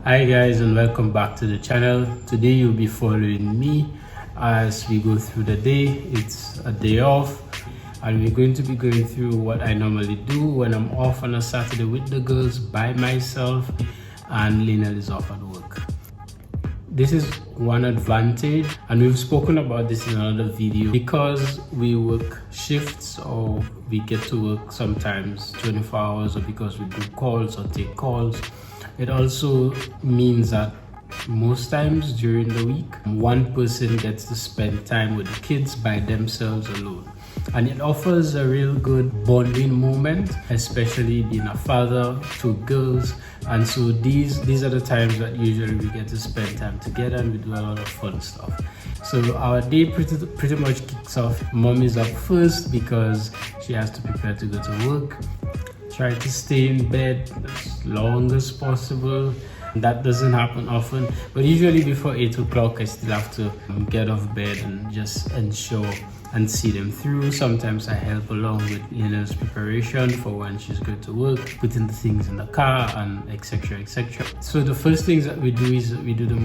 Hi guys, and welcome back to the channel. Today you'll be following me as we go through the day. It's a day off and we're going to be going through what I normally do when I'm off on a Saturday with the girls by myself and Lionel is off at work. This is one advantage, and we've spoken about this in another video, because we work shifts or we get to work sometimes 24 hours, or because we do calls or take calls. It also means that most times during the week, one person gets to spend time with the kids by themselves alone. And it offers a real good bonding moment, especially being a father, two girls. And so these are the times that usually we get to spend time together and we do a lot of fun stuff. So our day pretty much kicks off. Mom is up first because she has to prepare to go to work. Try to stay in bed as long as possible. That doesn't happen often, but usually before 8 o'clock I still have to get off bed and just ensure and see them through. Sometimes I help along with Lionel's preparation for when she's going to work, putting the things in the car and etc. So the first things that we do is we do the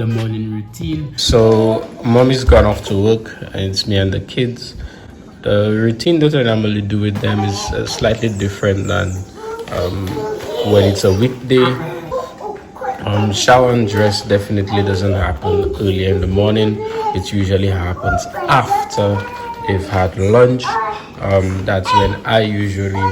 morning routine. So mommy's gone off to work and it's me and the kids. The routine that I normally do with them is slightly different than when it's a weekday. Shower and dress definitely doesn't happen early in the morning. It usually happens after they've had lunch. That's when I usually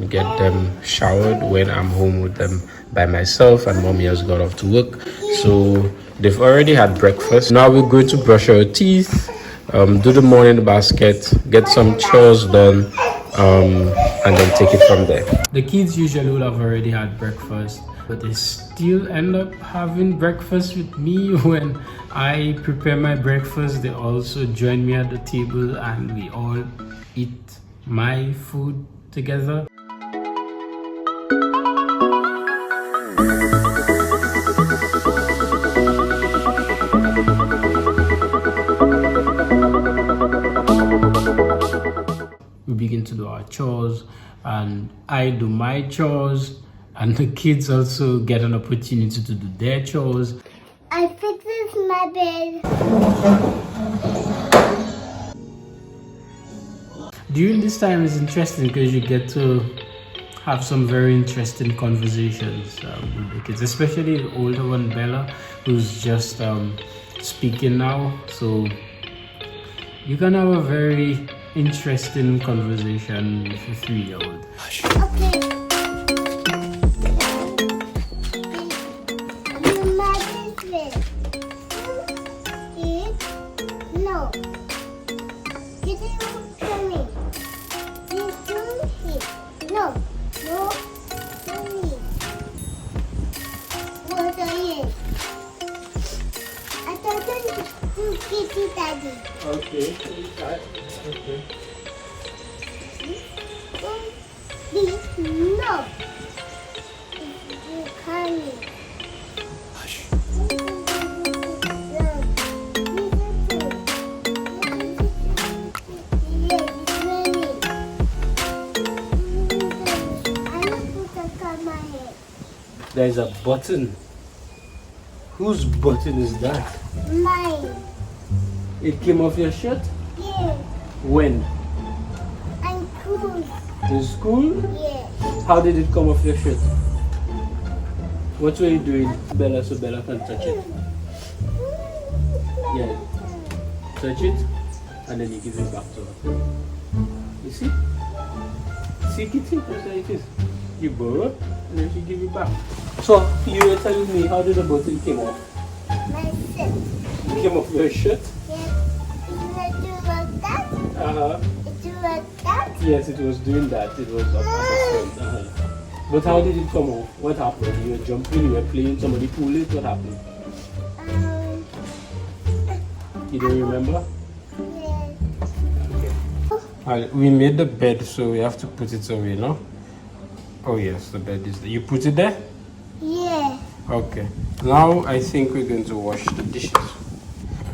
get them showered, when I'm home with them by myself and mommy has gone off to work. So they've already had breakfast. Now we're going to brush our teeth, do the morning basket, get some chores done, and then take it from there. The kids usually will have already had breakfast, but they still end up having breakfast with me. When I prepare my breakfast, they also join me at the table and we all eat my food together. We begin to do our chores and I do my chores, and the kids also get an opportunity to do their chores. I fixed my bed. During this time is interesting because you get to have some very interesting conversations with the kids, especially the older one, Bella, who's just speaking now. So you can have a very interesting conversation with a 3-year-old. Okay. No. You didn't tell me. You do it. No. No. Mommy. What are you? I thought you kitty daddy. Okay, okay. Please, no. You can't. There's a button. Whose button is that? Mine. It came off your shirt? Yeah. When? I'm cool. In school? Yeah. How did it come off your shirt? What were you doing, Bella, so Bella can touch it? Yeah. Touch it, and then you give it back to her. You see? See, Kitty? That's how it is. You borrow it, and then she give it back. So, you were telling me, how did the button came off? My shirt. It came off your shirt? Yeah. It do like that. It do like that. Yes, it was doing that. It was up at the front. But how did it come off? What happened? You were jumping, you were playing, somebody pulled it. What happened? You don't remember? Yeah. Okay. Alright, we made the bed, so we have to put it away, no? Oh yes, the bed is there. You put it there? Yeah. Okay. Now I think we're going to wash the dishes.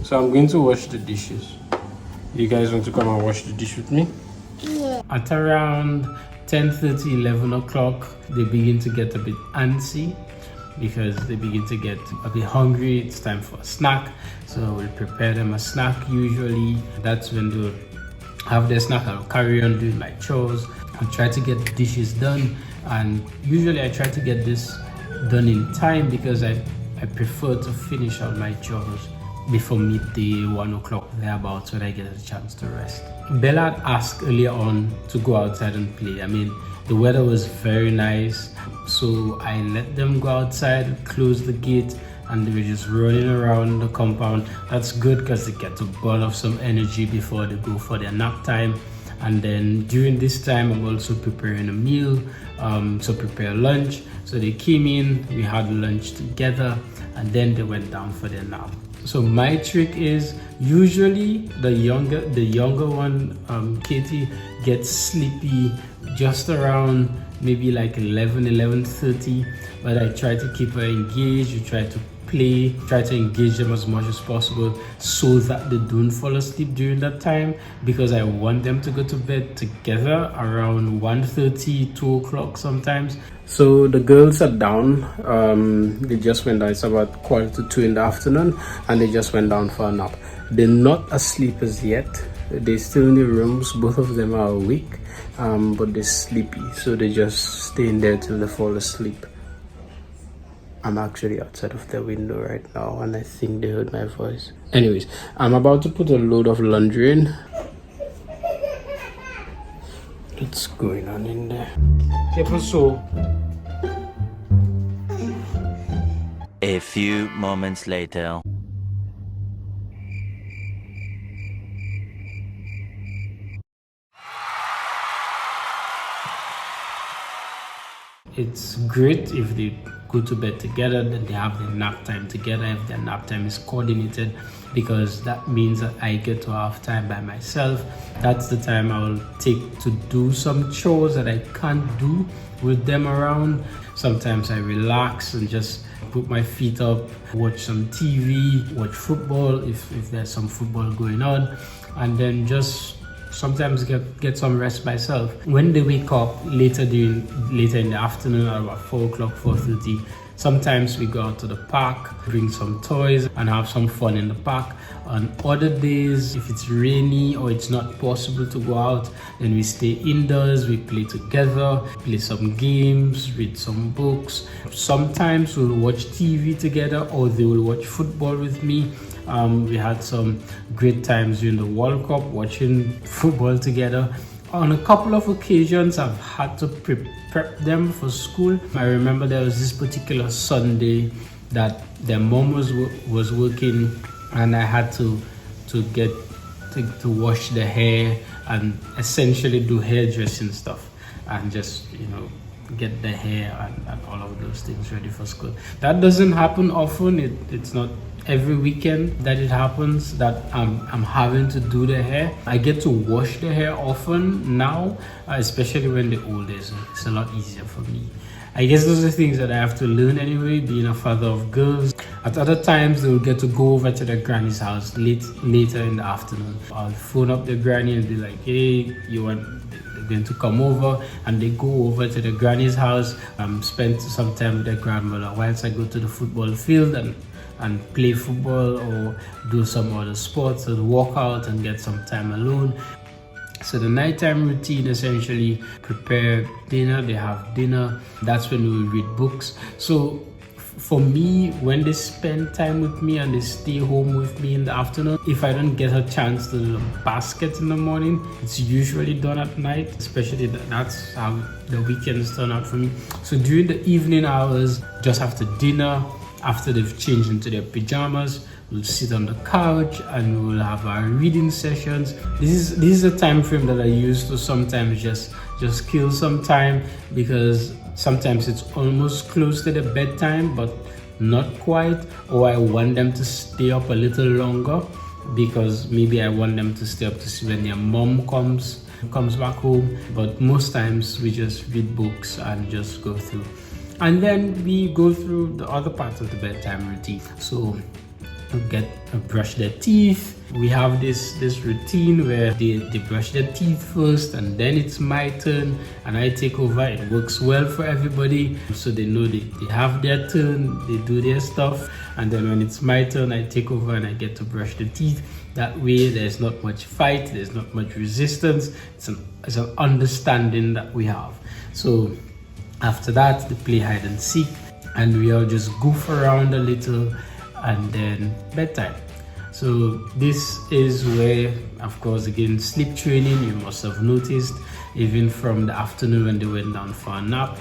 So I'm going to wash the dishes. You guys want to come and wash the dish with me? Yeah. At around 10:30, 11 o'clock, they begin to get a bit antsy. because they begin to get a bit hungry. It's time for a snack, so we'll prepare them a snack. Usually that's when they'll have their snack. I'll carry on doing my chores. I'll try to get the dishes done, and usually I try to get this done in time because I prefer to finish all my chores before midday, 1 o'clock, thereabouts, when I get a chance to rest. Bella had asked earlier on to go outside and play. I mean, the weather was very nice, so I let them go outside, close the gate, and they were just running around the compound. That's good because they get to burn off some energy before they go for their nap time. And then during this time, I'm also preparing a meal, so prepare lunch. So they came in, we had lunch together, and then they went down for their nap. So my trick is usually the younger one, Katie, gets sleepy just around maybe like 11:30, but I try to keep her engaged. We try to play, try to engage them as much as possible so that they don't fall asleep during that time, because I want them to go to bed together around 1:30, 2 o'clock sometimes. So the girls are down. They just went down. It's about 1:45 in the afternoon, and they just went down for a nap. They're not asleep as yet. They're still in the rooms. Both of them are awake, but they're sleepy, so they just stay in there till they fall asleep. I'm actually outside of the window right now, and I think they heard my voice. Anyways, I'm about to put a load of laundry in. What's going on in there? A few moments later. It's great if they go to bed together, then they have their nap time together, if their nap time is coordinated, because that means that I get to have time by myself. That's the time I will take to do some chores that I can't do with them around. Sometimes I relax and just put my feet up, watch some TV, watch football if there's some football going on, and then just sometimes get some rest myself. When they wake up later in the afternoon, at about 4 o'clock, 4:30, sometimes we go out to the park, bring some toys and have some fun in the park. On other days, if it's rainy or it's not possible to go out, then we stay indoors, we play together, play some games, read some books. Sometimes we'll watch TV together, or they will watch football with me. We had some great times during the World Cup watching football together. On a couple of occasions, I've had to prep them for school. I remember there was this particular Sunday that their mom was working, and I had to wash their hair and essentially do hairdressing stuff, and just get the hair and all of those things ready for school. That doesn't happen often. It's not every weekend that it happens that I'm having to do the hair. I get to wash the hair often now, especially when they're older, so it's a lot easier for me. I guess those are things that I have to learn anyway, being a father of girls. At other times, they'll get to go over to their granny's house later in the afternoon. I'll phone up the granny and be like, hey, they're going to come over, and they go over to the granny's house, spend some time with their grandmother whilst I go to the football field and play football or do some other sports, or walk out and get some time alone. So the nighttime routine, essentially prepare dinner, they have dinner. That's when we read books. So for me, when they spend time with me and they stay home with me in the afternoon, if I don't get a chance to do the basket in the morning, it's usually done at night. Especially that's how the weekends turn out for me. So during the evening hours, just after dinner, after they've changed into their pajamas, we'll sit on the couch and we'll have our reading sessions. This is a time frame that I use to sometimes just kill some time, because sometimes it's almost close to the bedtime but not quite, or I want them to stay up a little longer because maybe I want them to stay up to see when their mom comes back home. But most times we just read books and just go through, and then we go through the other parts of the bedtime routine. So brush their teeth. We have this routine where they brush their teeth first, and then it's my turn and I take over. It works well for everybody, so they know they have their turn, they do their stuff, and then when it's my turn, I take over and I get to brush the teeth. That way there's not much fight, there's not much resistance. It's an understanding that we have. So after that, they play hide and seek, and we all just goof around a little, and then bedtime. So this is where, of course, again, sleep training, you must have noticed, even from the afternoon when they went down for a nap.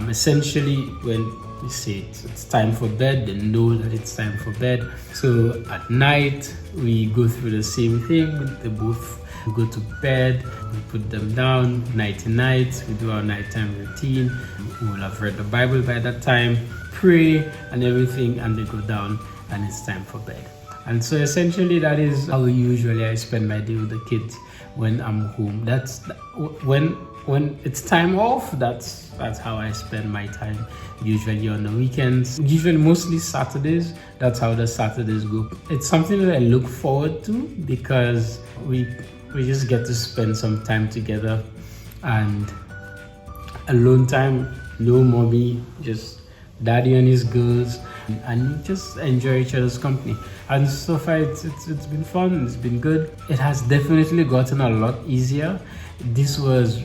Essentially, when we say it's time for bed, they know that it's time for bed. So at night, we go through the same thing. They both go to bed, we put them down, night-to-night, we do our nighttime routine. We will have read the Bible by that time, pray and everything, and they go down and it's time for bed. And so essentially that is how usually I spend my day with the kids when I'm home. That's when it's time off, that's how I spend my time, usually on the weekends, usually mostly Saturdays. That's how the Saturdays go. It's something that I look forward to because we just get to spend some time together, and alone time, no mommy, just daddy and his girls, and just enjoy each other's company. And so far it's been fun, it's been good. It has definitely gotten a lot easier. This was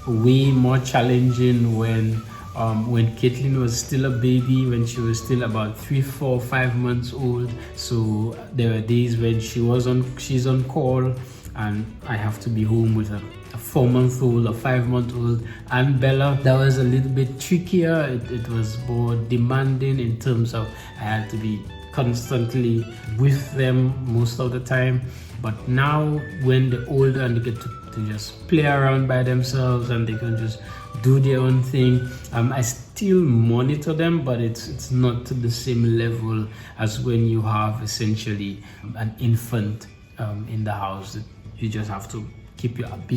way more challenging when Caitlin was still a baby, when she was still about 3, 4, 5 months old. So there were days when she's on call and I have to be home with a 4-month-old, a 5-month-old, and Bella. That was a little bit trickier. It was more demanding in terms of I had to be constantly with them most of the time. But now when they're older and they get to just play around by themselves and they can just do their own thing, I still monitor them, but it's not to the same level as when you have essentially an infant in the house. You just have to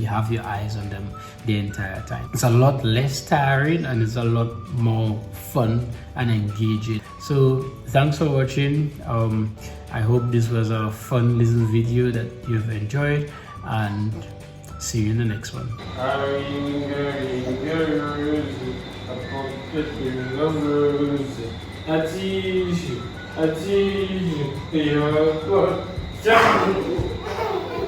have your eyes on them the entire time. It's a lot less tiring and it's a lot more fun and engaging. So thanks for watching. I hope this was a fun little video that you've enjoyed, and see you in the next one.